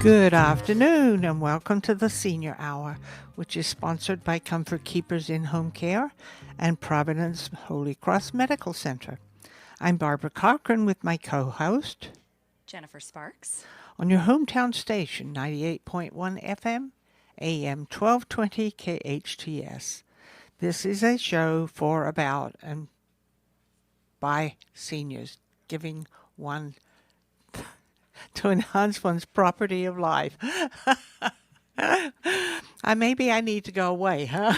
Good afternoon and welcome to the Senior Hour, which is sponsored by Comfort Keepers in Home Care and Providence Holy Cross Medical Center. I'm Barbara Cochran with my co-host, Jennifer Sparks. on your hometown station, 98.1 FM, AM 1220 KHTS. This is a show for, about, and by seniors, giving one to enhance one's property of life. Maybe I need to go away, huh?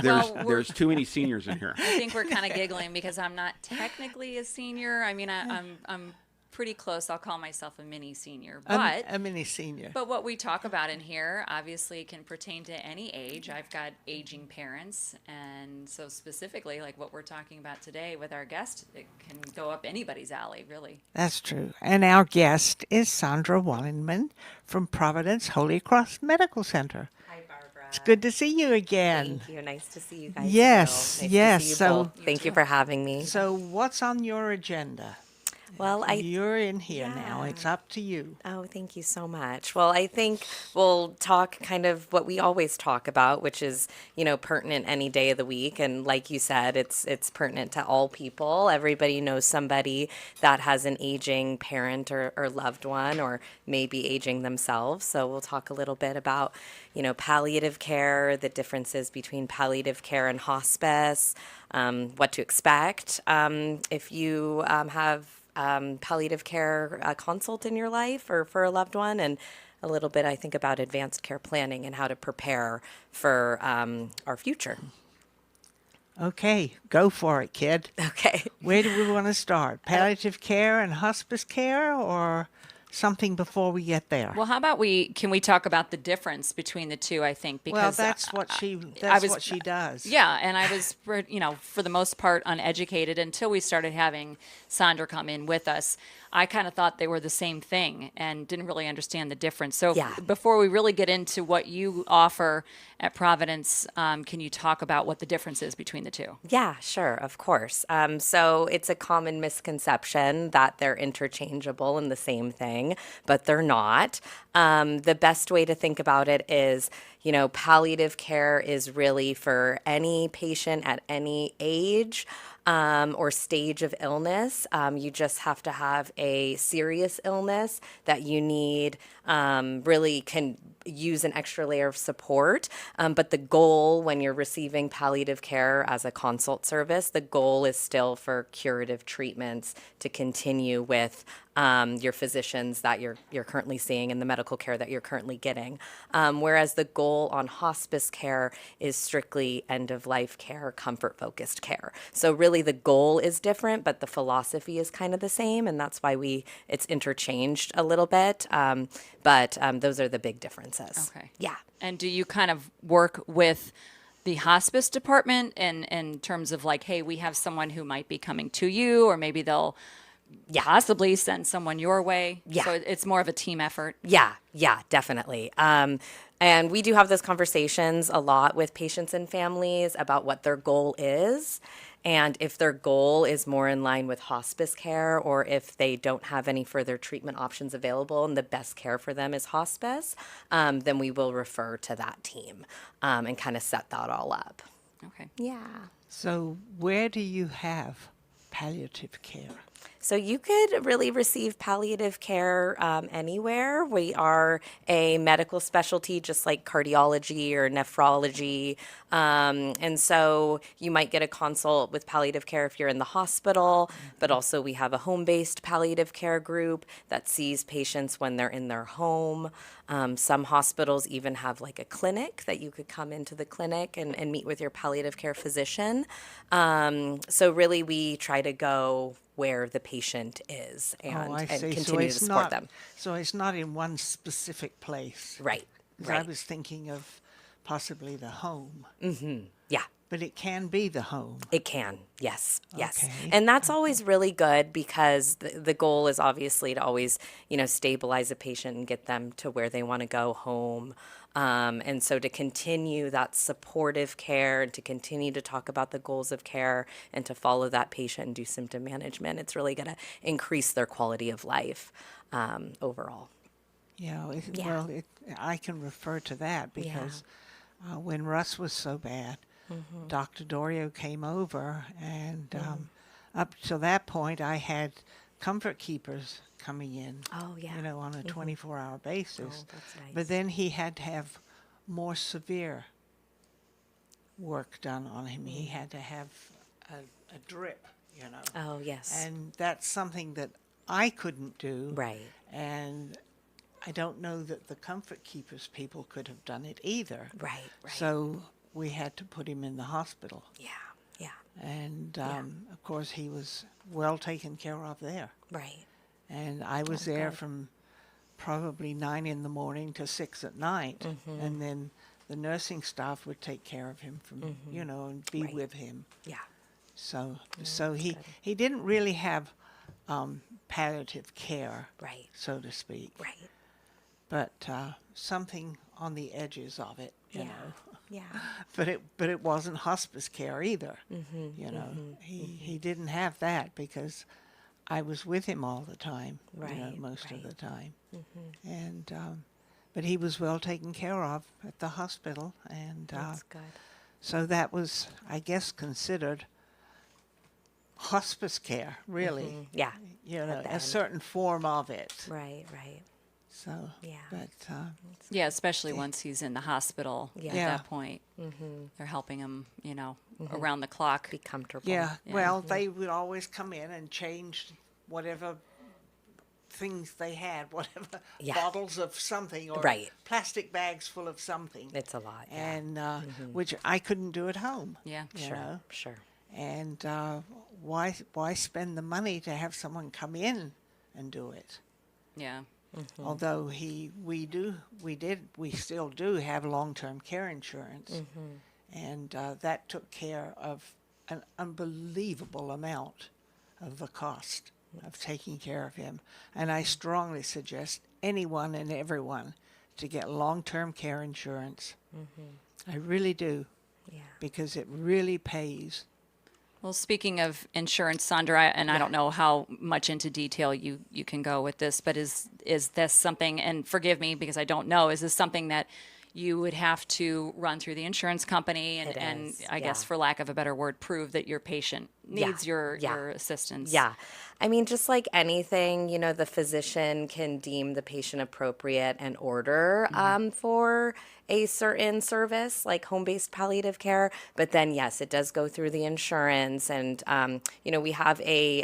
There's too many seniors in here. I think we're kind of giggling because I'm not technically a senior. I mean, I'm pretty close. I'll call myself a mini senior, but A mini senior. but what we talk about in here obviously can pertain to any age. I've got aging parents, and so specifically, like what we're talking about today with our guest, it can go up anybody's alley, really. That's true. And our guest is Sondra Wollenman from Providence Holy Cross Medical Center. Hi, Barbara. It's good to see you again. Thank you. Nice to see you guys. Yes, too. Nice yes. To see you So- both. Thank you for having me. So, what's on your agenda? Well, You're in here now. Yeah. It's up to you. Oh, thank you so much. Well, I think we'll talk kind of what we always talk about, which is, pertinent any day of the week. And like you said, it's pertinent to all people. Everybody knows somebody that has an aging parent or loved one, or maybe aging themselves. So we'll talk a little bit about, palliative care, the differences between palliative care and hospice, what to expect if you have palliative care consult in your life or for a loved one, and a little bit, I think, about advanced care planning and how to prepare for our future. Okay, go for it, kid. Okay. Where do we want to start? Palliative care and hospice care, or something before we get there? Well, how about can we talk about the difference between the two? I think because Well, that's what she what she does. Yeah, and I was, for the most part, uneducated until we started having Sondra come in with us. I kind of thought they were the same thing and didn't really understand the difference. So Yeah. before we really get into what you offer at Providence, can you talk about what the difference is between the two? Yeah, sure, of course. So it's a common misconception that they're interchangeable and the same thing, but they're not. The best way to think about it is, palliative care is really for any patient at any age or stage of illness. You just have to have a serious illness that you need, really can use an extra layer of support. But the goal when you're receiving palliative care as a consult service, the goal is still for curative treatments to continue with your physicians that you're currently seeing and the medical care that you're currently getting. Whereas the goal on hospice care is strictly end-of-life care, comfort-focused care. So really the goal is different, but the philosophy is kind of the same, and that's why it's interchanged a little bit. But those are the big differences. Okay. Yeah. And do you kind of work with the hospice department in terms of like, hey, we have someone who might be coming to you, or maybe they'll possibly send someone your way? Yeah. So it's more of a team effort. Yeah, definitely. And we do have those conversations a lot with patients and families about what their goal is. And if their goal is more in line with hospice care, or if they don't have any further treatment options available and the best care for them is hospice, then we will refer to that team and kind of set that all up. Okay. Yeah. So, where do you have palliative care? So you could really receive palliative care anywhere. We are a medical specialty, just like cardiology or nephrology. And so you might get a consult with palliative care if you're in the hospital, but also we have a home-based palliative care group that sees patients when they're in their home. Some hospitals even have like a clinic that you could come into the clinic and meet with your palliative care physician. So really we try to go where the patient is and continue to support them. So it's not in one specific place. Right. 'Cause I was thinking of possibly the home. Yeah. But it can be the home. It can, yes. Okay. And that's always really good because the goal is obviously to always, stabilize a patient and get them to where they want to go home. And so to continue that supportive care and to continue to talk about the goals of care and to follow that patient and do symptom management, it's really going to increase their quality of life overall. Yeah. Well, I can refer to that because when Russ was so bad, Dr. Dorio came over, and up to that point, I had comfort keepers coming in, Oh, yeah. on a 24-hour basis. Oh, that's nice. But then he had to have more severe work done on him. He had to have a drip, Oh, yes. and that's something that I couldn't do. Right. And I don't know that the comfort keepers people could have done it either. Right, right. So we had to put him in the hospital. Yeah, yeah. And of course, he was well taken care of there. Right. And I was there good. from probably 9 in the morning to 6 at night. And then the nursing staff would take care of him from, and be Right. with him. Yeah. So, that's good. he didn't really have palliative care, Right. so to speak. Right. But something on the edges of it, you Yeah. know. Yeah. But it wasn't hospice care either. He didn't have that because I was with him all the time, Right, most of right. the time. And but he was well taken care of at the hospital, and That's good. so that was, I guess, considered hospice care, really. Yeah. You know, At the a end. certain form of it. Right, right. So, Yeah. but Yeah, especially once he's in the hospital Yeah. at Yeah. that point. They're helping him, around the clock. Be comfortable. yeah, Yeah. well, they would always come in and change whatever things they had, whatever Yeah. bottles of something or Right. plastic bags full of something, It's a lot. Yeah. and which I couldn't do at home. Yeah. you Sure. know. Sure. And why spend the money to have someone come in and do it? Yeah. Although we still do have long-term care insurance, and that took care of an unbelievable amount of the cost of taking care of him. And I strongly suggest anyone and everyone to get long-term care insurance. I really do, Yeah. because it really pays. Well, speaking of insurance, Sondra, and I don't know how much into detail you can go with this, but is this something, and forgive me because I don't know, is this something that you would have to run through the insurance company It and is, I guess, yeah. for lack of a better word, prove that your patient needs Yeah. your assistance? Yeah. I mean, just like anything, the physician can deem the patient appropriate and order for a certain service like home-based palliative care. But then, yes, it does go through the insurance. And, we have a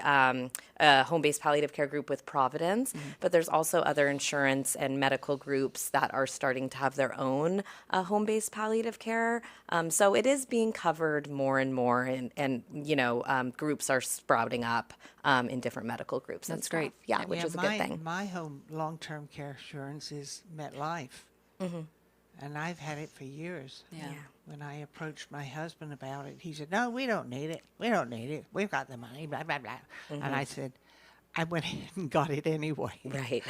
home-based palliative care group with Providence, but there's also other insurance and medical groups that are starting to have their own home-based palliative care. So it is being covered more and more, and groups are sprouting up in different medical groups. and That's great. stuff. Yeah, which is a good thing. My home long-term care insurance is MetLife, and I've had it for years. Yeah. When I approached my husband about it, he said, "No, we don't need it. We don't need it. We've got the money." Blah blah blah. And I said, "I went ahead and got it anyway." Right.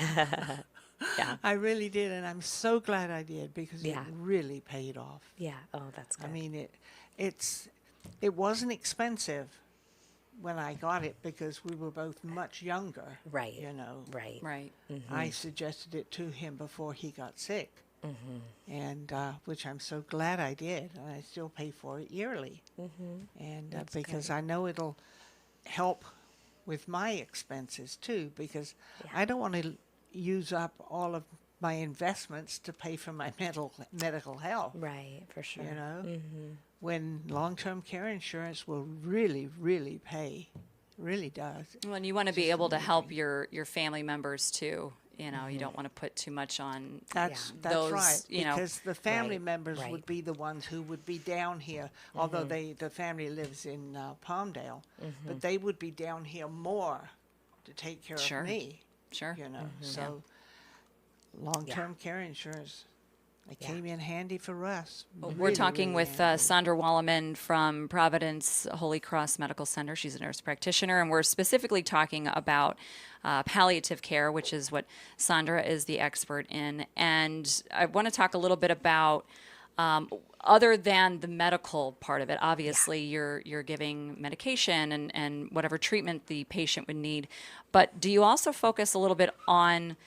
Yeah. I really did, and I'm so glad I did because Yeah. it really paid off. Yeah. Oh, that's good. I mean, it wasn't expensive when I got it because we were both much younger. Right. You know. Right. Right. I suggested it to him before he got sick, and which I'm so glad I did, and I still pay for it yearly, and because I know it'll help with my expenses too, because I don't want to use up all of my investments to pay for my medical health. Right. For sure. You know, when long-term care insurance will really, really pay, really does. Well, and you want to be able to help your family members too. You don't want to put too much on. That's those, right. Because the family Right, members right. would be the ones who would be down here, although the family lives in Palmdale, but they would be down here more to take care Sure. of me. Sure. You know, so long-term care insurance, it came in handy for us. We're Really, talking really with handy. Sondra Wollenman from Providence Holy Cross Medical Center. She's a nurse practitioner, and we're specifically talking about palliative care, which is what Sondra is the expert in. And I want to talk a little bit about, other than the medical part of it. Obviously, you're giving medication and whatever treatment the patient would need. But do you also focus a little bit on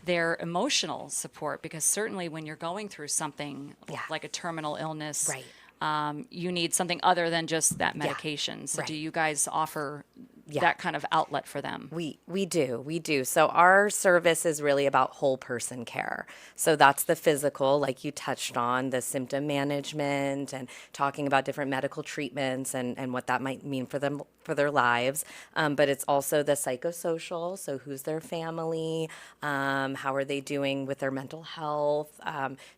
their emotional support, because certainly when you're going through something Yeah. like a terminal illness, Right. you need something other than just that Yeah. medication. So do Right. you guys offer Yeah. that kind of outlet for them? We do. So our service is really about whole person care. So that's the physical, like you touched on, the symptom management and talking about different medical treatments and what that might mean for them for their lives. But it's also the psychosocial. So who's their family? How are they doing with their mental health?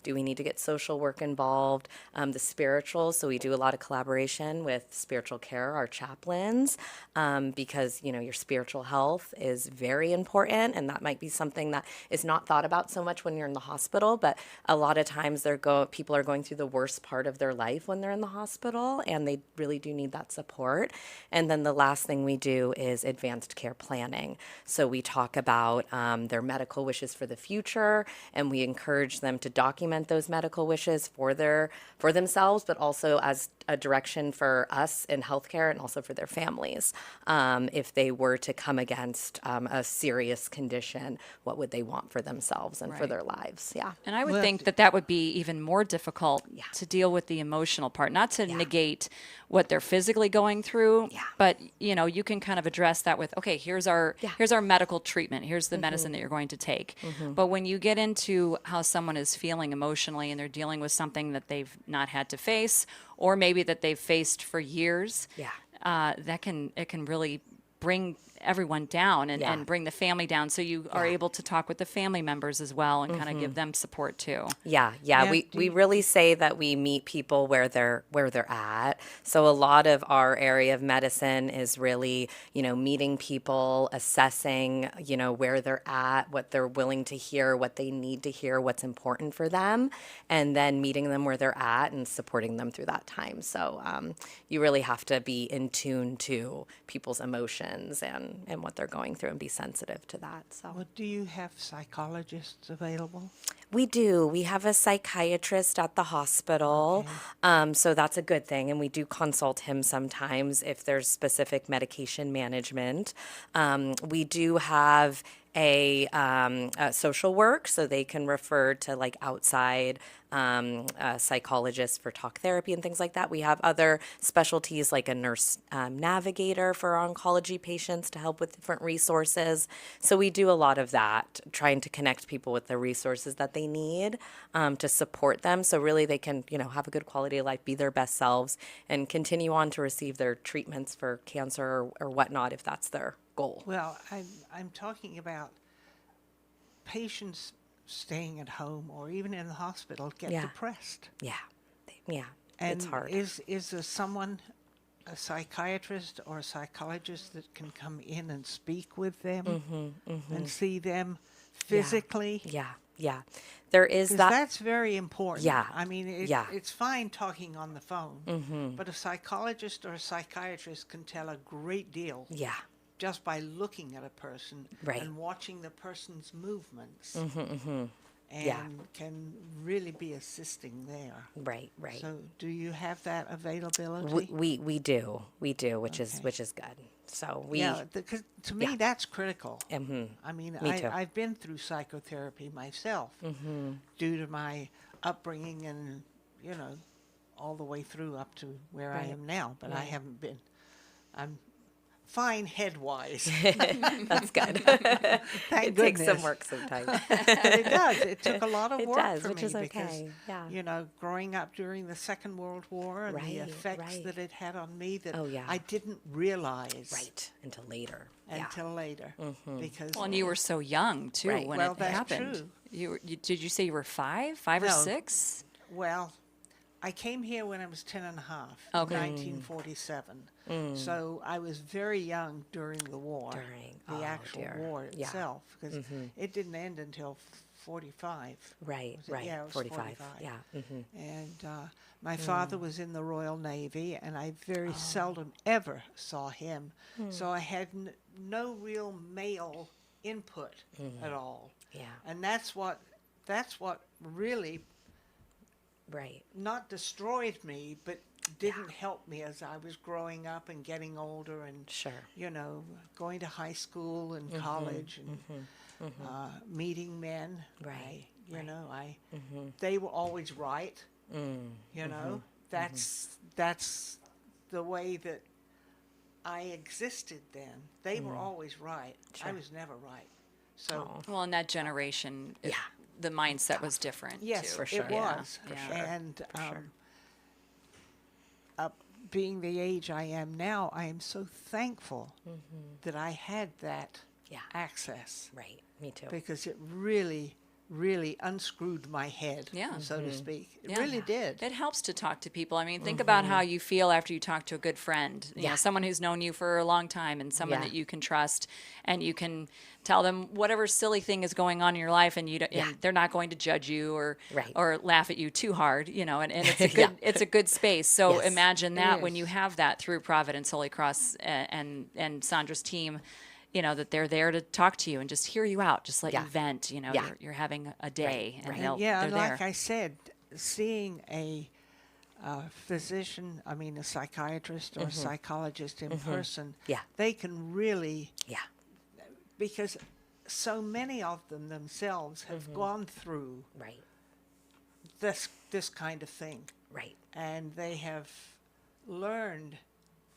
Do we need to get social work involved? The spiritual. So we do a lot of collaboration with spiritual care, our chaplains. Because your spiritual health is very important, and that might be something that is not thought about so much when you're in the hospital. But a lot of times people are going through the worst part of their life when they're in the hospital, and they really do need that support. And then the last thing we do is advanced care planning. So we talk about their medical wishes for the future, and we encourage them to document those medical wishes for themselves, but also as a direction for us in healthcare and also for their families. If they were to come against a serious condition, what would they want for themselves and for Right. their lives? Yeah. And I would Well, think that that would be even more difficult Yeah. to deal with the emotional part, not to Yeah. negate what they're physically going through, Yeah. but you can kind of address that with, okay, here's our Yeah. here's our medical treatment, here's the medicine that you're going to take. But when you get into how someone is feeling emotionally and they're dealing with something that they've not had to face, or maybe that they've faced for years, Yeah. it can really bring everyone down and, Yeah. and bring the family down. So you are Yeah. able to talk with the family members as well and kind of give them support too. Yeah, Now, we really say that we meet people where they're at. So a lot of our area of medicine is really, meeting people, assessing, where they're at, what they're willing to hear, what they need to hear, what's important for them, and then meeting them where they're at and supporting them through that time. So you really have to be in tune to people's emotions and what they're going through and be sensitive to that. So Well, do you have psychologists available? we do. We have a psychiatrist at the hospital. So that's a good thing. And we do consult him sometimes if there's specific medication management. We do have a social work, so they can refer to like outside psychologists for talk therapy and things like that. We have other specialties like a nurse navigator for oncology patients to help with different resources. So we do a lot of that, trying to connect people with the resources that they need to support them. So really they can, have a good quality of life, be their best selves, and continue on to receive their treatments for cancer or whatnot if that's their goal. Well, I'm talking about patients staying at home or even in the hospital get Yeah. depressed. Yeah. Yeah. And It's hard. is there someone, a psychiatrist or a psychologist that can come in and speak with them and see them physically? Yeah. Yeah. There is Because that. that's very important. Yeah. I mean, Yeah. it's fine talking on the phone, but a psychologist or a psychiatrist can tell a great deal Yeah. just by looking at a person Right. and watching the person's movements, and Yeah. can really be assisting there. Right. Right. So, do you have that availability? We do, which is Okay. good. So Yeah, because to me Yeah. that's critical. Mhm. I mean, Me too. I've been through psychotherapy myself due to my upbringing and, all the way through up to where I Right. am now. But I Right. haven't been. I'm fine head-wise. That's good. Thank It takes some goodness. work sometimes. It does. It took a lot of It work does, for which me is because, okay. Yeah. growing up during the Second World War and the Right, effects right. that it had on me that Oh, yeah. I didn't realize Right. Until later. Yeah. until later. Because Well, and you were so young too Right. when Well, it that's happened. true. Did you say you were five or No. 6? well, I came here when I was 10 and a half, Okay. 1947. So I was very young during the war, the oh, actual dear. war Yeah. itself, because it didn't end until 45. Right. Was it? Right. Yeah, it was 45. 45. Yeah. And my father was in the Royal Navy, and I very seldom ever saw him. So I had no real male input at all. Yeah. And that's what really Right. not destroyed me, but didn't help me as I was growing up and getting older and Sure. going to high school and college and meeting men. Right, You know, they were always right. You know, that's the way that I existed then. They were always right. I was never right. So Well, in that generation, the mindset was different yes, too. For sure. it was. Yeah. And being the age I am now, I am so thankful that I had that Yeah. access, Right. Me too. because it really, really unscrewed my head, Yeah. so to speak. It Yeah. really did. It helps to talk to people. I mean, think about how you feel after you talk to a good friend, you know, Yeah. someone who's known you for a long time and someone Yeah. that you can trust, and you can tell them whatever silly thing is going on in your life, and Yeah. and they're not going to judge you Right. or laugh at you too hard, you know, and it's a good Yeah. it's a good space. So Yes. imagine that when is. you have that through Providence Holy Cross and Sondra's team, you know, that they're there to talk to you and just hear you out, just let Yeah. you vent, you know, Yeah. you're having a day and right. Yeah, they're and there. like I said, seeing a physician, I mean a psychiatrist or a psychologist in person, Yeah. they can really, Yeah. because so many of them themselves have gone through Right. this kind of thing, Right. and they have learned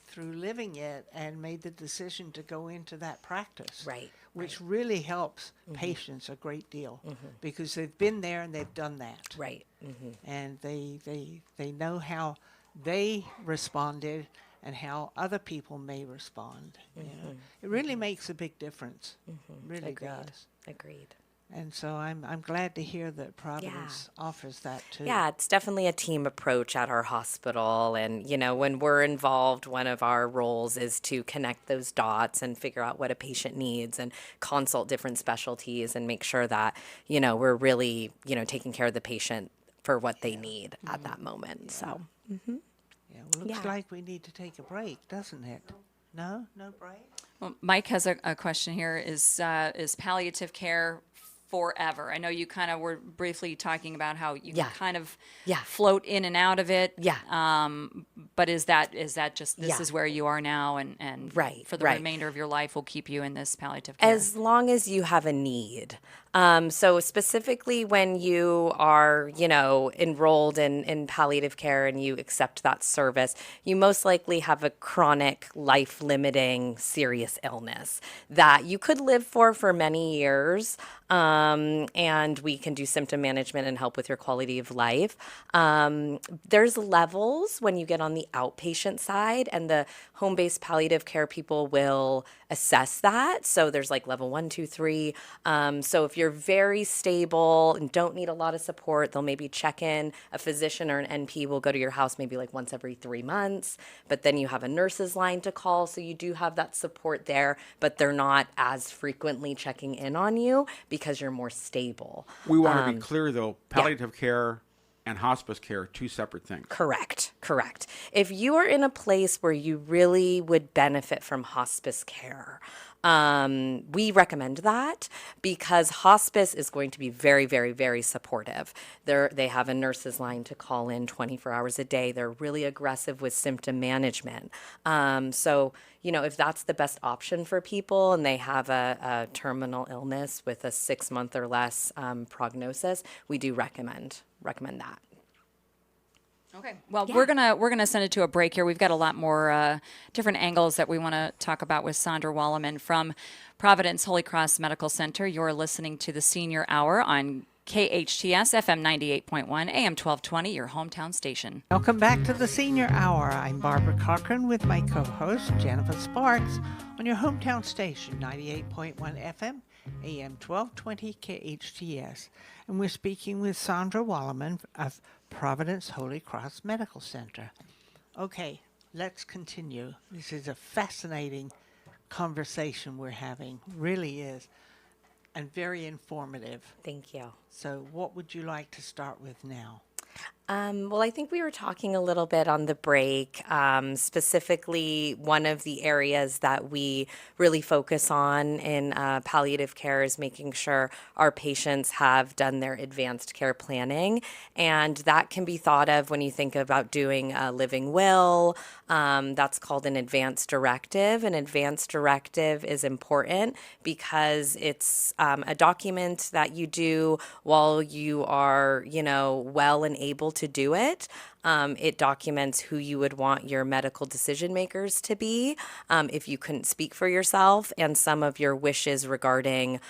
through living it and made the decision to go into that practice, Right, which really helps patients a great deal, because they've been there and they've done that, Right. and they know how they responded and how other people may respond. You know, it really makes a big difference. Really Agreed. does. Agreed. And so I'm glad to hear that Providence offers that too. Yeah, it's definitely a team approach at our hospital. And, you know, when we're involved, one of our roles is to connect those dots and figure out what a patient needs and consult different specialties and make sure that, you know, we're really, you know, taking care of the patient for what they need at that moment. So, Yeah, well, looks Yeah. like we need to take a break, doesn't it? No break. Well, Mike has a question here. Is palliative care forever? I know you kind of were briefly talking about how you Yeah. can kind of Yeah. float in and out of it. Yeah. But is that just this Yeah. is where you are now and Right, for the right. remainder of your life will keep you in this palliative care? as long as you have a need. So specifically when you are, you know, enrolled in palliative care and you accept that service, you most likely have a chronic, life-limiting, serious illness that you could live for many years. And we can do symptom management and help with your quality of life. There's levels when you get on the outpatient side, and the home-based palliative care people will assess that. So there's like level 1, 2, 3. So if you're very stable and don't need a lot of support, they'll maybe check in. A physician or an NP will go to your house maybe like once every 3 months. But then you have a nurse's line to call, so you do have that support there, but they're not as frequently checking in on you because you're more stable. We want to be clear, though, palliative care and hospice care are two separate things. Correct. If you are in a place where you really would benefit from hospice care, we recommend that because hospice is going to be very, very, very supportive. They have a nurse's line to call in 24 hours a day. They're really aggressive with symptom management. So, you know, if that's the best option for people and they have a terminal illness with a 6-month or less prognosis, we do recommend that. Okay. Well, we're gonna send it to a break here. We've got a lot more different angles that we want to talk about with Sondra Wollenman from Providence Holy Cross Medical Center. You're listening to the Senior Hour on KHTS FM 98.1 AM 1220, your hometown station. Welcome back to the Senior Hour. I'm Barbara Cochran with my co-host Jennifer Sparks on your hometown station, 98.1 FM, AM 1220 KHTS. And we're speaking with Sondra Wollenman of Providence Holy Cross Medical Center. Okay, let's continue. This is a fascinating conversation we're having, really is, and very informative. Thank you. So what would you like to start with now? Well, I think we were talking a little bit on the break. Specifically, one of the areas that we really focus on in palliative care is making sure our patients have done their advanced care planning. And that can be thought of when you think about doing a living will. That's called an advance directive. An advance directive is important because it's a document that you do while you are, well and able to do it. It documents who you would want your medical decision makers to be if you couldn't speak for yourself, and some of your wishes regarding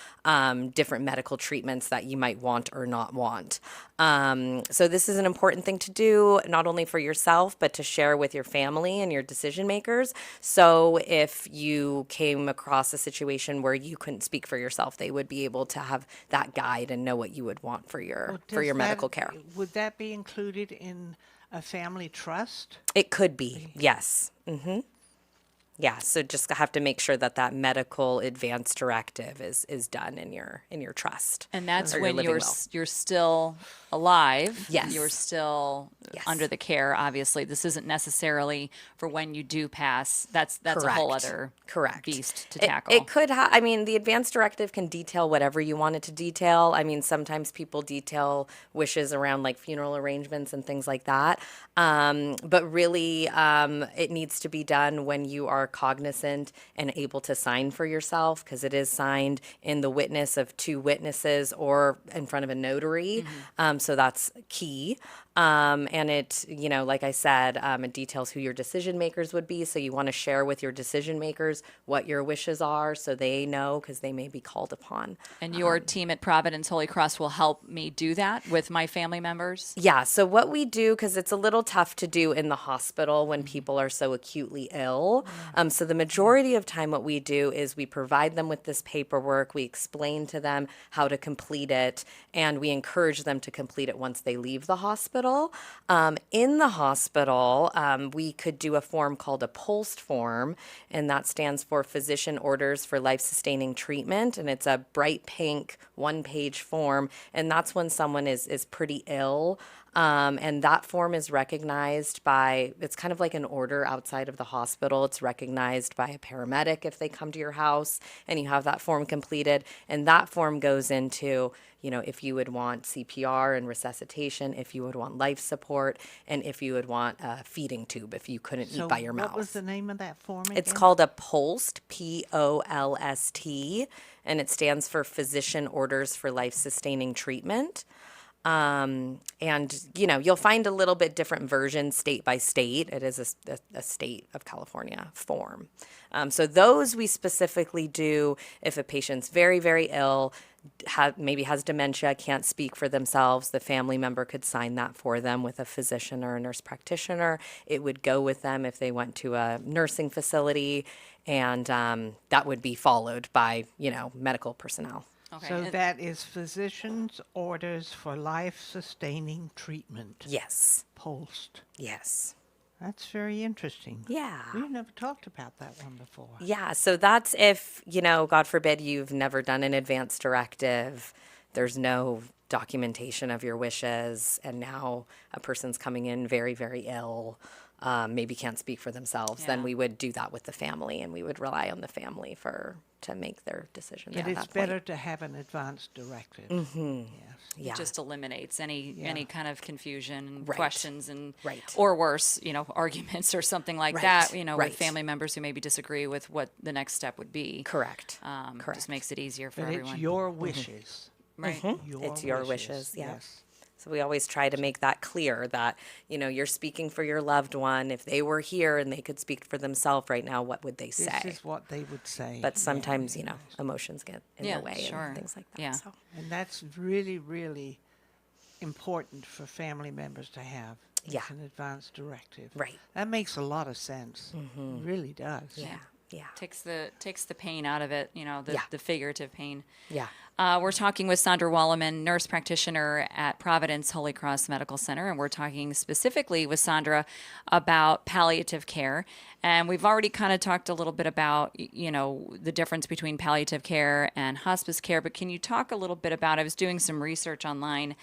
different medical treatments that you might want or not want. So this is an important thing to do, not only for yourself, but to share with your family and your decision makers. So if you came across a situation where you couldn't speak for yourself, they would be able to have that guide and know what you would want for your Does medical care. Would that be included in a family trust? It could be, yes. Yeah, so just have to make sure that that medical advance directive is done in your trust. And that's or your when living will. you're still alive. Yes. You're still Yes. under the care, obviously. This isn't necessarily for when you do pass. That's a whole Correct. other Correct. beast to It- tackle. It could I mean, the advance directive can detail whatever you want it to detail. I mean, sometimes people detail wishes around like funeral arrangements and things like that. But really, it needs to be done when you are cognizant and able to sign for yourself, because it is signed in the witness of two witnesses or in front of a notary. So that's key. And it, like I said, it details who your decision makers would be. So you want to share with your decision makers what your wishes are so they know, because they may be called upon. And your team at Providence Holy Cross will help me do that with my family members? Yeah, so what we do, because it's a little tough to do in the hospital when people are so acutely ill. So the majority of time what we do is we provide them with this paperwork, we explain to them how to complete it, and we encourage them to complete it once they leave the hospital. In the hospital, we could do a form called a POLST form, and that stands for Physician Orders for Life-Sustaining Treatment, and it's a bright pink one-page form, and that's when someone is pretty ill. And that form is recognized by, it's kind of like an order outside of the hospital. It's recognized by a paramedic if they come to your house and you have that form completed. And that form goes into, if you would want CPR and resuscitation, if you would want life support, and if you would want a feeding tube if you couldn't eat by your mouth. What was the name of that form again? It's called a POLST, POLST, and it stands for Physician Orders for Life-Sustaining Treatment. And you'll find a little bit different versions state by state. It is a state of California form. So those we specifically do if a patient's very, very ill, maybe has dementia, can't speak for themselves. The family member could sign that for them with a physician or a nurse practitioner. It would go with them if they went to a nursing facility, and that would be followed by, medical personnel. Okay. So and- that is Physician's Orders for Life-Sustaining Treatment. Yes. POLST. Yes. That's very interesting. Yeah. We've never talked about that one before. Yeah, so that's if, God forbid, you've never done an advance directive, there's no documentation of your wishes, and now a person's coming in very, very ill, maybe can't speak for themselves, then Yeah. we would do that with the family, and we would rely on the family to make their decisions But at it's that better point. to have an advance directive. Yes. Yeah. It just eliminates any kind of confusion and Right. questions and Right. or worse, arguments or something like Right. that, Right. with family members who maybe disagree with what the next step would be. Correct. Just Correct. makes it easier for But everyone. it's your wishes. right. It's your wishes, yeah. Yes. So we always try to make that clear that, you're speaking for your loved one. If they were here and they could speak for themselves right now, what would they This say? is what they would say. But sometimes, emotions get in Yeah, the way sure. and things like that. Yeah. So. And that's really, really important for family members to have. It's Yeah. an advance directive. Right. That makes a lot of sense. It really does. Yeah. Yeah. Takes the pain out of it, Yeah. the figurative pain. Yeah. We're talking with Sondra Wollenman, nurse practitioner at Providence Holy Cross Medical Center, and we're talking specifically with Sondra about palliative care. And we've already kind of talked a little bit about, the difference between palliative care and hospice care, but can you talk a little bit about, I was doing some research online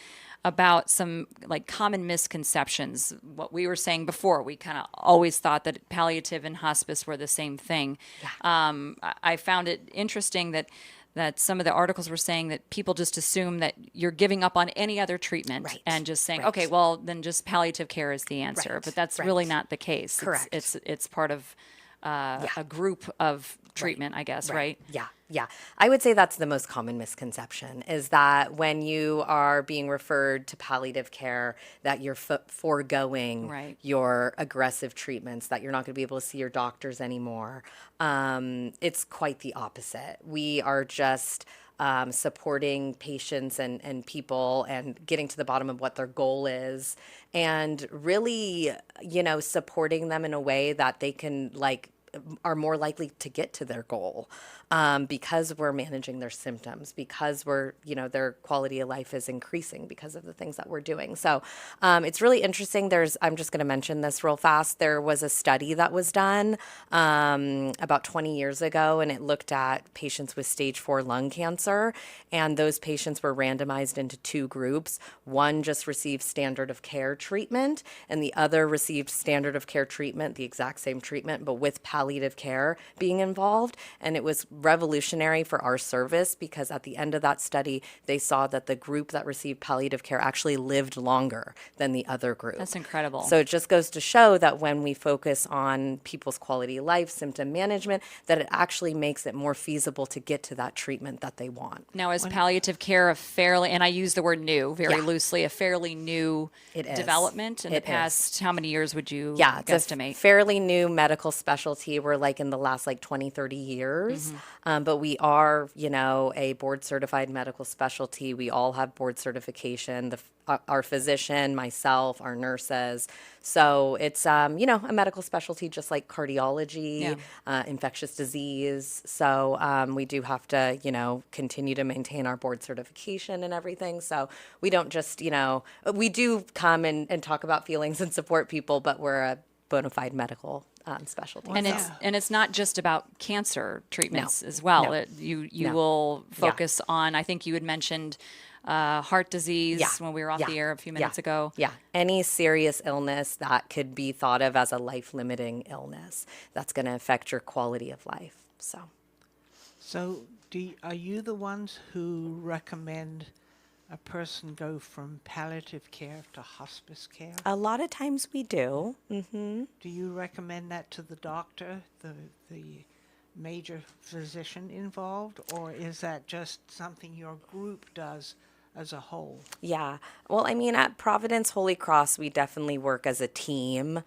about some like common misconceptions. What we were saying before, we kind of always thought that palliative and hospice were the same thing. I found it interesting that some of the articles were saying that people just assume that you're giving up on any other treatment Right. and just saying, Right. okay, well then just palliative care is the answer. Right. But that's Right. really not the case. Correct. It's part of a group of treatment, I guess, right? Yeah, yeah. I would say that's the most common misconception is that when you are being referred to palliative care, that you're foregoing Right. your aggressive treatments, that you're not going to be able to see your doctors anymore. It's quite the opposite. We are just supporting patients and people and getting to the bottom of what their goal is and really, supporting them in a way that they can are more likely to get to their goal because we're managing their symptoms, because their quality of life is increasing because of the things that we're doing. So it's really interesting. I'm just going to mention this real fast. There was a study that was done about 20 years ago, and it looked at patients with stage 4 lung cancer. And those patients were randomized into 2 groups. One just received standard of care treatment, and the other received standard of care treatment, the exact same treatment, but with palliative care being involved. And it was revolutionary for our service because at the end of that study, they saw that the group that received palliative care actually lived longer than the other group. That's incredible. So it just goes to show that when we focus on people's quality of life, symptom management, that it actually makes it more feasible to get to that treatment that they want. Now, is palliative care a fairly, and I use the word new very Yeah. loosely, a fairly new It is. development in the It is. past? How many years would you Yeah, it's a guesstimate? fairly new medical specialty. We're like in the last 20, 30 years. But we are, a board certified medical specialty. We all have board certification, our physician, myself, our nurses. So it's, a medical specialty just like cardiology, infectious disease. So we do have to, continue to maintain our board certification and everything. So we don't just, we do come and talk about feelings and support people, but we're a bona fide medical specialty. And so. it's not just about cancer treatments as well. No. You No. will focus on. I think you had mentioned heart disease Yeah. when we were off Yeah. the air a few minutes ago. Yeah, any serious illness that could be thought of as a life-limiting illness that's going to affect your quality of life. So, are you the ones who recommend a person go from palliative care to hospice care? A lot of times we do. Do you recommend that to the doctor, the major physician involved, or is that just something your group does as a whole? Yeah. Well, I mean, at Providence Holy Cross, we definitely work as a team.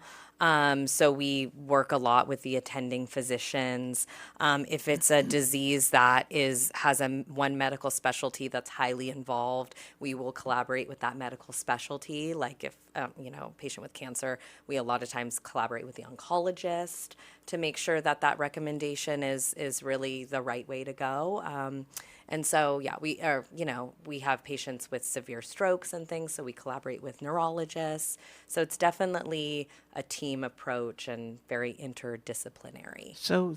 So we work a lot with the attending physicians. If it's a disease that has one medical specialty that's highly involved, we will collaborate with that medical specialty. Like if, patient with cancer, we a lot of times collaborate with the oncologist to make sure that recommendation is really the right way to go. And so, we have patients with severe strokes and things, so we collaborate with neurologists. So it's definitely a team approach and very interdisciplinary. So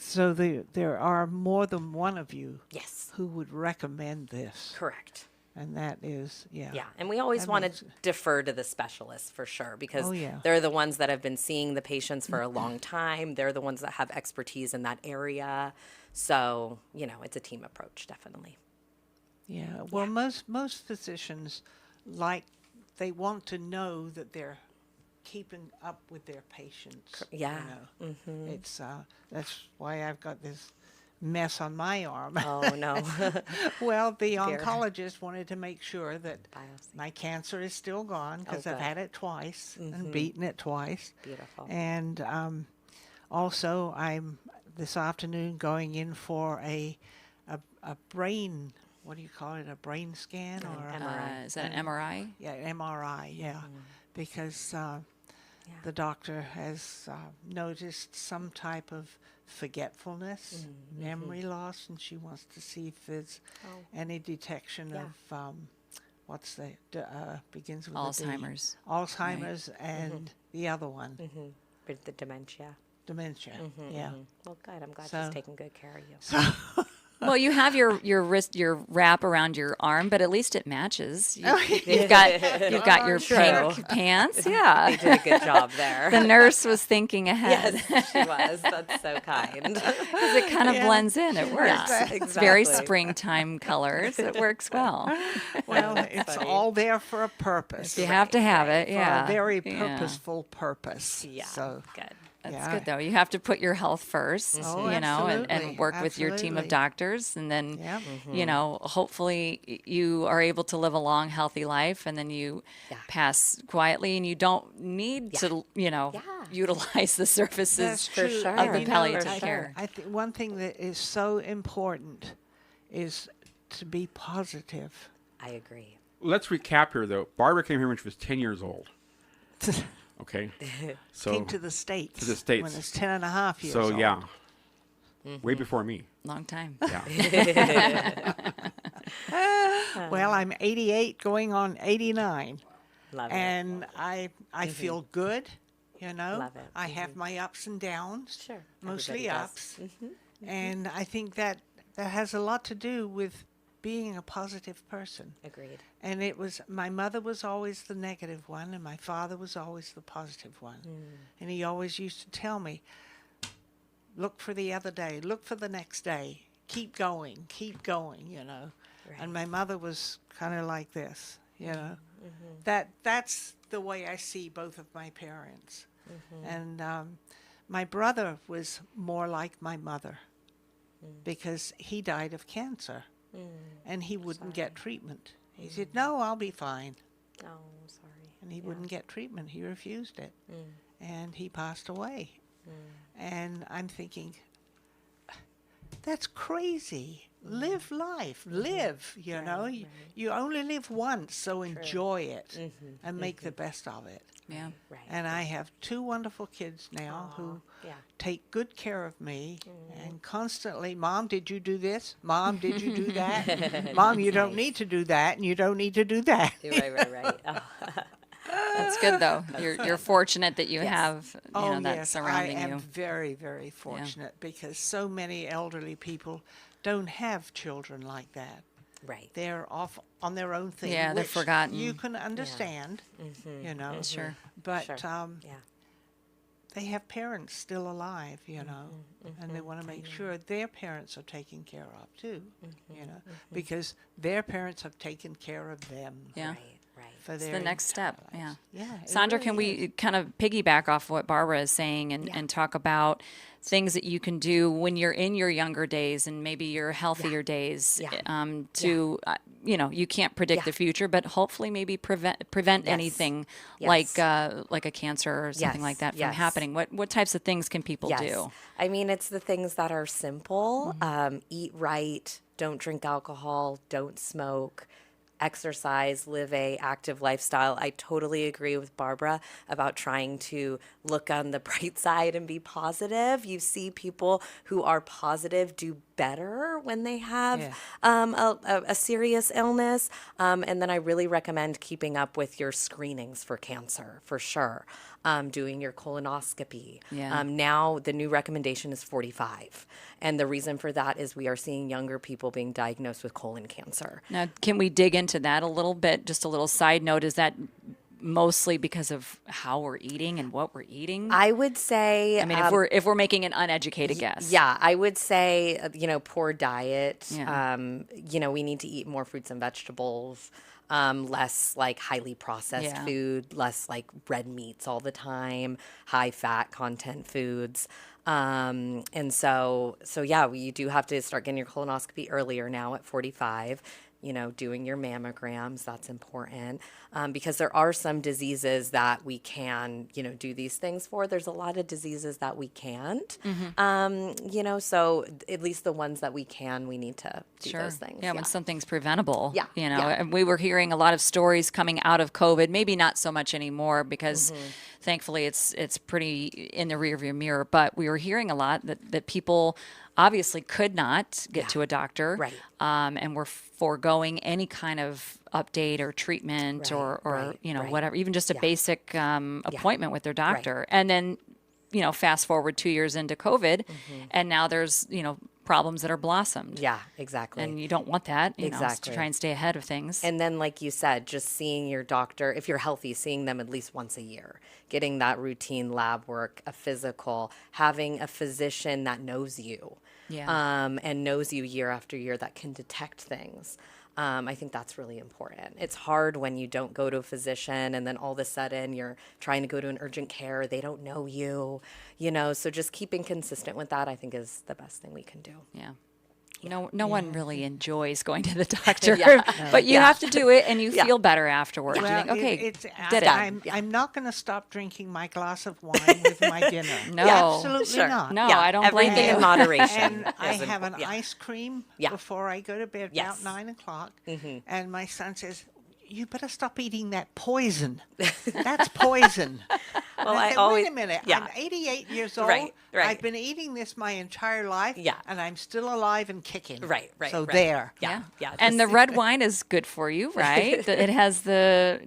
there are more than one of you Yes, who would recommend this, correct. and that is, Yeah, and we always That want makes- to defer to the specialists for sure because Oh, yeah. they're the ones that have been seeing the patients for a long time. They're the ones that have expertise in that area. So, it's a team approach, definitely. Yeah, well, most physicians they want to know that they're keeping up with their patients. Yeah. It's that's why I've got this mess on my arm. Oh, no. Well, the oncologist wanted to make sure that Biopsy. my cancer is still gone because Oh, I've good. had it twice and beaten it twice. Beautiful. And also, I'm this afternoon going in for a brain. What do you call it? A brain scan or MRI. Is that an MRI? Yeah, MRI. Yeah, because the doctor has noticed some type of forgetfulness, memory loss, and she wants to see if there's any detection of what's the begins with a D. Alzheimer's. Alzheimer's and the other one, With the dementia. dementia. Yeah. Well, good. I'm glad So- she's taking good care of you. Well, you have your wrist, your wrap around your arm, but at least it matches. Oh, You've got your pink pants. They Yeah. did a good job there. The nurse was thinking ahead. Yes, she was. That's so kind. Because it kind of Yeah. blends in. It works. Yeah, It's very exactly. springtime colors. It works well. Well, That's it's funny. all there for a purpose. You have to have it. For Yeah. a very Yeah. purposeful purpose. Yeah, So, good. That's yeah. good though. You have to put your health first, Oh, you know, and absolutely, work with your team of absolutely. doctors, and then, Yep. you know, hopefully you are able to live a long, healthy life, and then you Yeah. pass quietly, and you don't need to, you know, Yeah. utilize the services That's For true. sure. of the You know, palliative I- care. I think one thing that is so important is to be positive. I agree. Let's recap here, though. Barbara came here when she was 10 years old. Okay. So, Came to the States. To the States. When it's 10 and a half years so old. yeah. Way before me. Long time. Yeah. Well, I'm 88 going on 89. Love And I feel good, you know. Love it. I have my ups and downs. Sure. Mostly Everybody does. ups. And I think that has a lot to do with being a positive person. it. Agreed. And it was, my mother was always the negative one, and my father was always the positive one. And he always used to tell me, look for the other day, look for the next day, keep going, you know. Right. And my mother was kind of like this, you know. That's the way I see both of my parents. And my brother was more like my mother because he died of cancer. And he wouldn't get treatment. He said, no, I'll be fine. Oh, sorry. And he wouldn't get treatment. He refused it. And he passed away. And I'm thinking, that's crazy. Live life. Live, you know. You only live once, so enjoy it and make the best of it. Yeah. Right. And I have two wonderful kids now who yeah. take good care of me and constantly, Mom, did you do this? Mom, did you do that? Mom, you don't need to do that, and you don't need to do that. Right. Oh, That's good though. You're fortunate that you have, you know, that yes, surrounding I am you. very, very fortunate because so many elderly people don't have children like that. right. They're off on their own thing. Yeah, they're which forgotten. You can understand, you know. Sure. But Sure. Yeah. they have parents still alive, you know, and they want to make sure their parents are taken care of too, you know, because their parents have taken care of them. Yeah. Right. For It's their the next entire step. lives. Yeah. Yeah. it Sandra, really can we is. kind of piggyback off what Barbara is saying and talk about things that you can do when you're in your younger days and maybe your healthier days Yeah. to, you know, you can't predict the future, but hopefully maybe prevent Yes. anything Yes. like a cancer or something like Yes. that from Yes. happening. What types of things can people do? I mean, it's the things that are simple. Eat right, don't drink alcohol, don't smoke, exercise, live a active lifestyle. I totally agree with Barbara about trying to look on the bright side and be positive. You see people who are positive do better when they have a serious illness. And then I really recommend keeping up with your screenings for cancer, for sure. Doing your colonoscopy. Yeah. Now the new recommendation is 45. And the reason for that is we are seeing younger people being diagnosed with colon cancer. Now, can we dig into that a little bit? Just a little side note, is that mostly because of how we're eating and what we're eating? I would say, I mean, if we're making an uneducated guess. yeah, I would say, poor diet. Yeah. We need to eat more fruits and vegetables, less like highly processed Yeah. food, less like red meats all the time, high fat content foods. And so yeah, you do have to start getting your colonoscopy earlier now at 45. Doing your mammograms, that's important, because there are some diseases that we can, do these things for. There's a lot of diseases that we can't, so at least the ones that we can, we need to do those things. Yeah, when something's preventable. Yeah, yeah. And we were hearing a lot of stories coming out of COVID, maybe not so much anymore because thankfully it's pretty in the rearview mirror, but we were hearing a lot that people obviously could not get to a doctor. Right. And were foregoing any kind of update or treatment or right. whatever, even just a basic appointment with their doctor. Right. And then, fast forward 2 years into COVID, and now there's, problems that are blossomed. Yeah, exactly. And you don't want that, you know, Exactly. to try and stay ahead of things. And then, like you said, just seeing your doctor, if you're healthy, seeing them at least once a year, getting that routine lab work, a physical, having a physician that knows you, and knows you year after year, that can detect things. I think that's really important. It's hard when you don't go to a physician and then all of a sudden you're trying to go to an urgent care. They don't know you, you know, so just keeping consistent with that, I think, is the best thing we can do. Yeah. No one really enjoys going to the doctor, Yeah. but you have to do it, and you Yeah. feel better afterwards. Well, you think, okay, it's, did it. I'm not going to stop drinking my glass of wine with my dinner. No. Absolutely Sure. not. No, I don't blame Everything you. in moderation. And I is have an important. ice cream Yeah. before I go to bed Yes. about 9 o'clock. And my son says, "You better stop eating that poison. That's poison." Well, And I I said, always- wait a minute. yeah. I'm 88 years old. Right. I've been eating this my entire life. Yeah. And I'm still alive and kicking. Right. So right. there. Yeah. And the just- red wine is good for you, right? It has the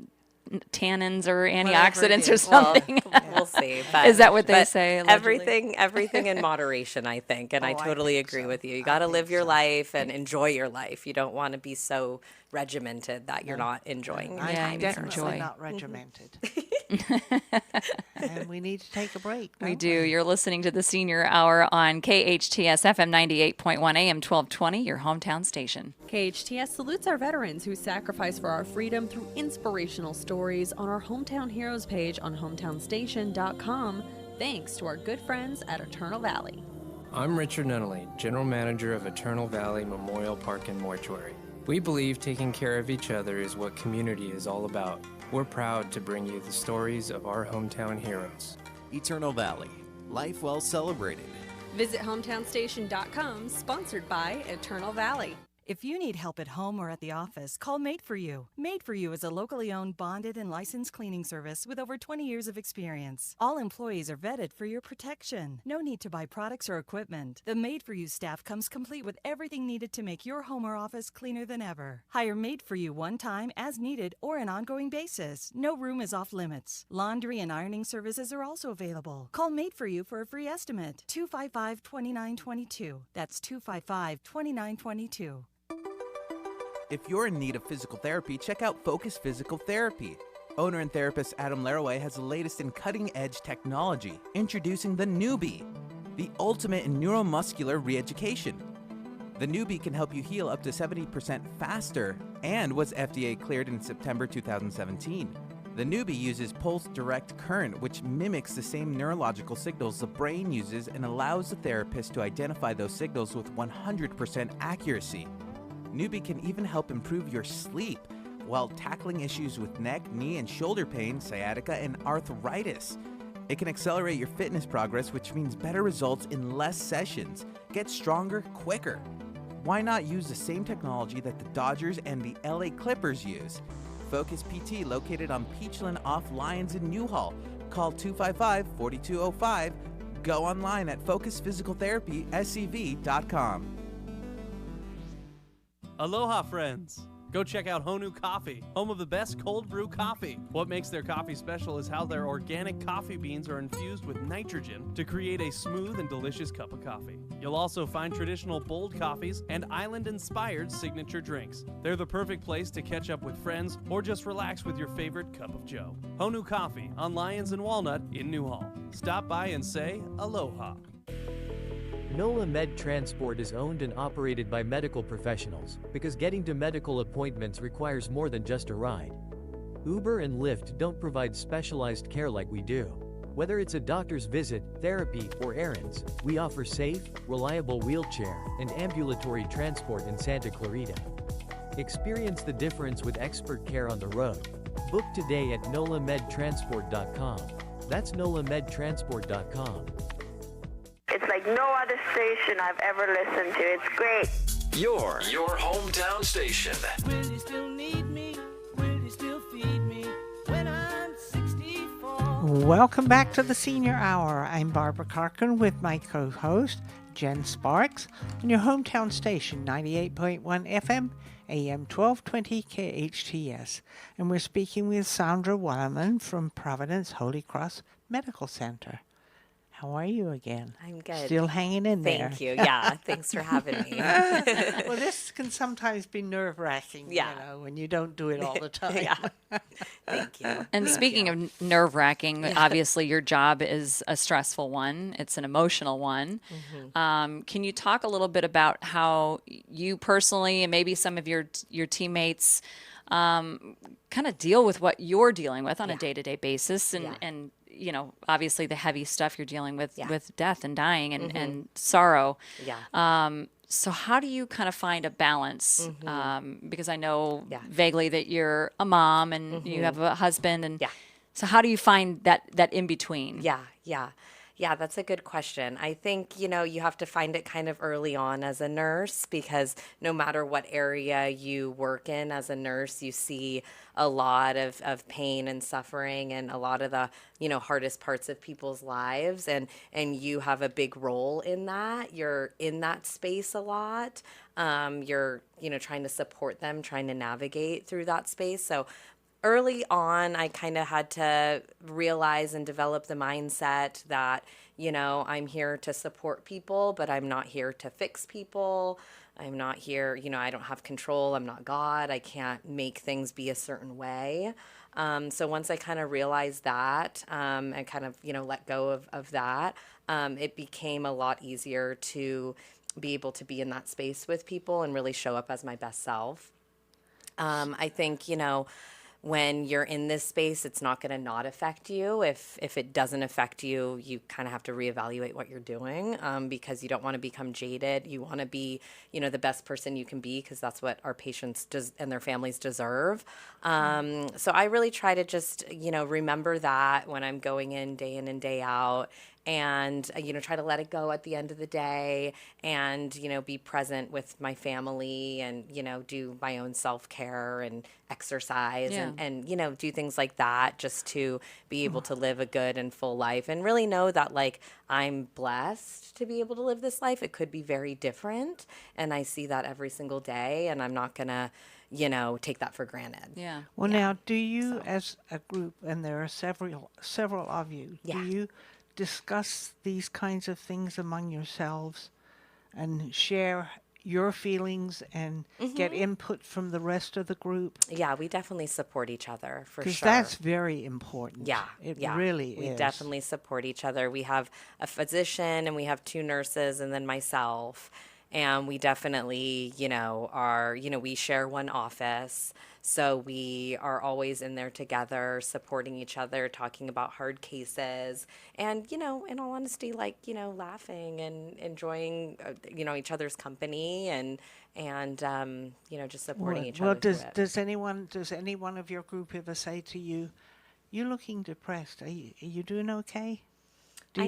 tannins or antioxidants or is. something. We'll see. But, Is that what they but say, allegedly? Everything in moderation, I think. And I Oh, I totally think agree so. with you. You I got to think live your so. life and enjoy your life. You don't want to be so regimented that you're not enjoying your I'm Yeah, time. definitely enjoy. not regimented. And we need to take a break. We don't do. You're listening to the Senior Hour on KHTS FM 98.1 AM 1220, your hometown station. KHTS salutes our veterans who sacrifice for our freedom through inspirational stories on our Hometown Heroes page on hometownstation.com, thanks to our good friends at Eternal Valley. I'm Richard Nunnally, General Manager of Eternal Valley Memorial Park and Mortuary. We believe taking care of each other is what community is all about. We're proud to bring you the stories of our hometown heroes. Eternal Valley, life well celebrated. Visit hometownstation.com, sponsored by Eternal Valley. If you need help at home or at the office, call Made For You. Made For You is a locally owned, bonded, and licensed cleaning service with over 20 years of experience. All employees are vetted for your protection. No need to buy products or equipment. The Made For You staff comes complete with everything needed to make your home or office cleaner than ever. Hire Made For You one time, as needed, or an ongoing basis. No room is off limits. Laundry and ironing services are also available. Call Made For You for a free estimate. 255-2922. That's 255-2922. If you're in need of physical therapy, check out Focus Physical Therapy. Owner and therapist Adam Laraway has the latest in cutting-edge technology, introducing the Newbie, the ultimate in neuromuscular re-education. The Newbie can help you heal up to 70% faster and was FDA cleared in September 2017. The Newbie uses pulse direct current, which mimics the same neurological signals the brain uses and allows the therapist to identify those signals with 100% accuracy. Newbie can even help improve your sleep while tackling issues with neck, knee, and shoulder pain, sciatica, and arthritis. It can accelerate your fitness progress, which means better results in less sessions. Get stronger quicker. Why not use the same technology that the Dodgers and the LA Clippers use? Focus PT, located on Peachland off Lyons in Newhall. Call 255-4205. Go online at focusphysicaltherapyscv.com. Aloha, friends! Go check out Honu Coffee, home of the best cold brew coffee. What makes their coffee special is how their organic coffee beans are infused with nitrogen to create a smooth and delicious cup of coffee. You'll also find traditional bold coffees and island-inspired signature drinks. They're the perfect place to catch up with friends or just relax with your favorite cup of joe. Honu Coffee on Lyons and Walnut in Newhall. Stop by and say aloha. NOLA Med Transport is owned and operated by medical professionals because getting to medical appointments requires more than just a ride. Uber and Lyft don't provide specialized care like we do. Whether it's a doctor's visit, therapy, or errands, we offer safe, reliable wheelchair and ambulatory transport in Santa Clarita. Experience the difference with expert care on the road. Book today at nolamedtransport.com. That's nolamedtransport.com. It's like no other station I've ever listened to. It's great. Your hometown station. Will you still need me? Will you still feed me when I'm 64? Welcome back to the Senior Hour. I'm Barbara Carkin with my co-host, Jen Sparks, on your hometown station, 98.1 FM, AM 1220 KHTS. And we're speaking with Sondra Wollenman from Providence Holy Cross Medical Center. How are you again? I'm good. Still hanging in there. Thank you. Yeah, thanks for having me. Well, this can sometimes be nerve-wracking, Yeah. you know, when you don't do it all the time. Yeah. Thank you. And speaking of nerve-wracking, obviously your job is a stressful one. It's an emotional one. Can you talk a little bit about how you personally and maybe some of your teammates kind of deal with what you're dealing with on a day-to-day basis, and you know, obviously the heavy stuff you're dealing with death and dying and sorrow. Yeah. So how do you kind of find a balance? Because I know vaguely that you're a mom and you have a husband, and so how do you find that in between? Yeah, that's a good question. I think, you know, you have to find it kind of early on as a nurse, because no matter what area you work in as a nurse, you see a lot of pain and suffering and a lot of the, you know, hardest parts of people's lives. And you have a big role in that. You're in that space a lot. You're, you know, trying to support them, trying to navigate through that space. So early on, I kind of had to realize and develop the mindset that, you know, I'm here to support people, but I'm not here to fix people. I'm not here, you know, I don't have control. I'm not God. I can't make things be a certain way. So once I kind of realized that and kind of, you know, let go of that, it became a lot easier to be able to be in that space with people and really show up as my best self. I think, you know, when you're in this space, it's not going to not affect you. If it doesn't affect you, you kind of have to reevaluate what you're doing, because you don't want to become jaded. You want to be, you know, the best person you can be, because that's what our patients and their families deserve. So I really try to just, you know, remember that when I'm going in and day out, and, you know, try to let it go at the end of the day, and, you know, be present with my family, and, you know, do my own self-care and exercise and, you know, do things like that, just to be able to live a good and full life, and really know that, like, I'm blessed to be able to live this life. It could be very different, and I see that every single day, and I'm not gonna, you know, take that for granted. Yeah. Well, now, do you, as a group, and there are several of you, do you discuss these kinds of things among yourselves and share your feelings and get input from the rest of the group? Yeah, we definitely support each other, for sure. Because that's very important. Yeah, it really is. We definitely support each other. We have a physician and we have 2 nurses and then myself. And we definitely, you know, we share one office. So we are always in there together, supporting each other, talking about hard cases, and, you know, in all honesty, like, you know, laughing and enjoying, you know, each other's company, and you know, just supporting each other. Well, does any one of your group ever say to you, "You're looking depressed. Are you doing okay?" Do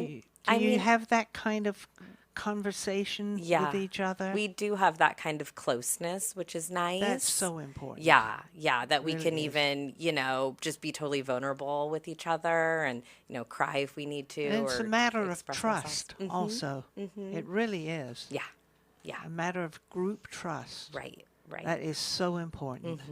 you have that kind of conversation with each other? We do have that kind of closeness, which is nice. That's so important. Yeah, that we Really can is. even, you know, just be totally vulnerable with each other, and, you know, cry if we need to. And it's a matter of express trust ourselves. also. It really is. Yeah. A matter of group trust. Right. That is so important.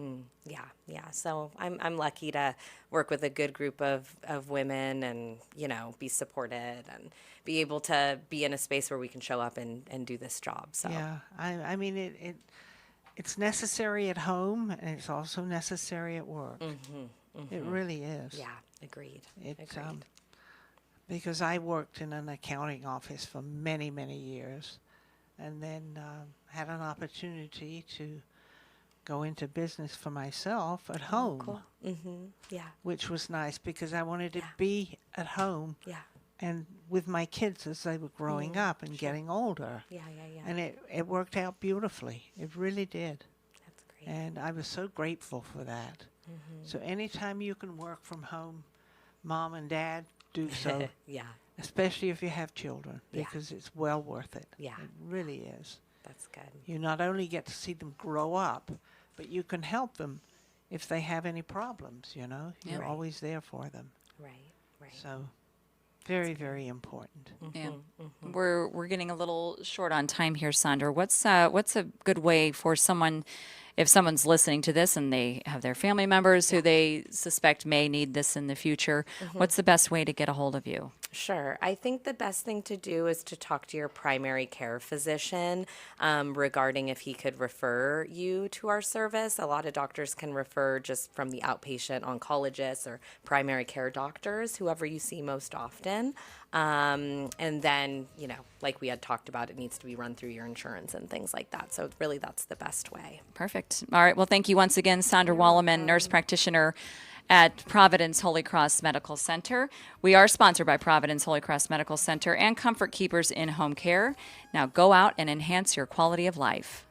Yeah. So I'm lucky to work with a good group of women, and, you know, be supported and be able to be in a space where we can show up and do this job. So Yeah, I mean it's necessary at home, and it's also necessary at work. It really is. Yeah, agreed. Agreed. Because I worked in an accounting office for many, many years, and then had an opportunity to go into business for myself at home. Cool. Yeah. Which was nice, because I wanted to be at home. Yeah. And with my kids as they were growing up and getting older. Yeah. And it worked out beautifully. It really did. That's great. And I was so grateful for that. So anytime you can work from home, Mom and Dad, do so. Yeah. Especially if you have children, because it's well worth it. Yeah. It really is. That's good. You not only get to see them grow up, but you can help them if they have any problems, you know. You're always there for them. Right. So very, very important. Yeah. We're getting a little short on time here, Sondra. What's a good way for someone, if someone's listening to this and they have their family members who they suspect may need this in the future, what's the best way to get a hold of you? Sure. I think the best thing to do is to talk to your primary care physician regarding if he could refer you to our service. A lot of doctors can refer just from the outpatient oncologists or primary care doctors, whoever you see most often. And then, like we had talked about, it needs to be run through your insurance and things like that. So really, that's the best way. Perfect. All right. Well, thank you once again, Sondra Wollenman, nurse practitioner at Providence Holy Cross Medical Center. We are sponsored by Providence Holy Cross Medical Center and Comfort Keepers in Home Care. Now go out and enhance your quality of life.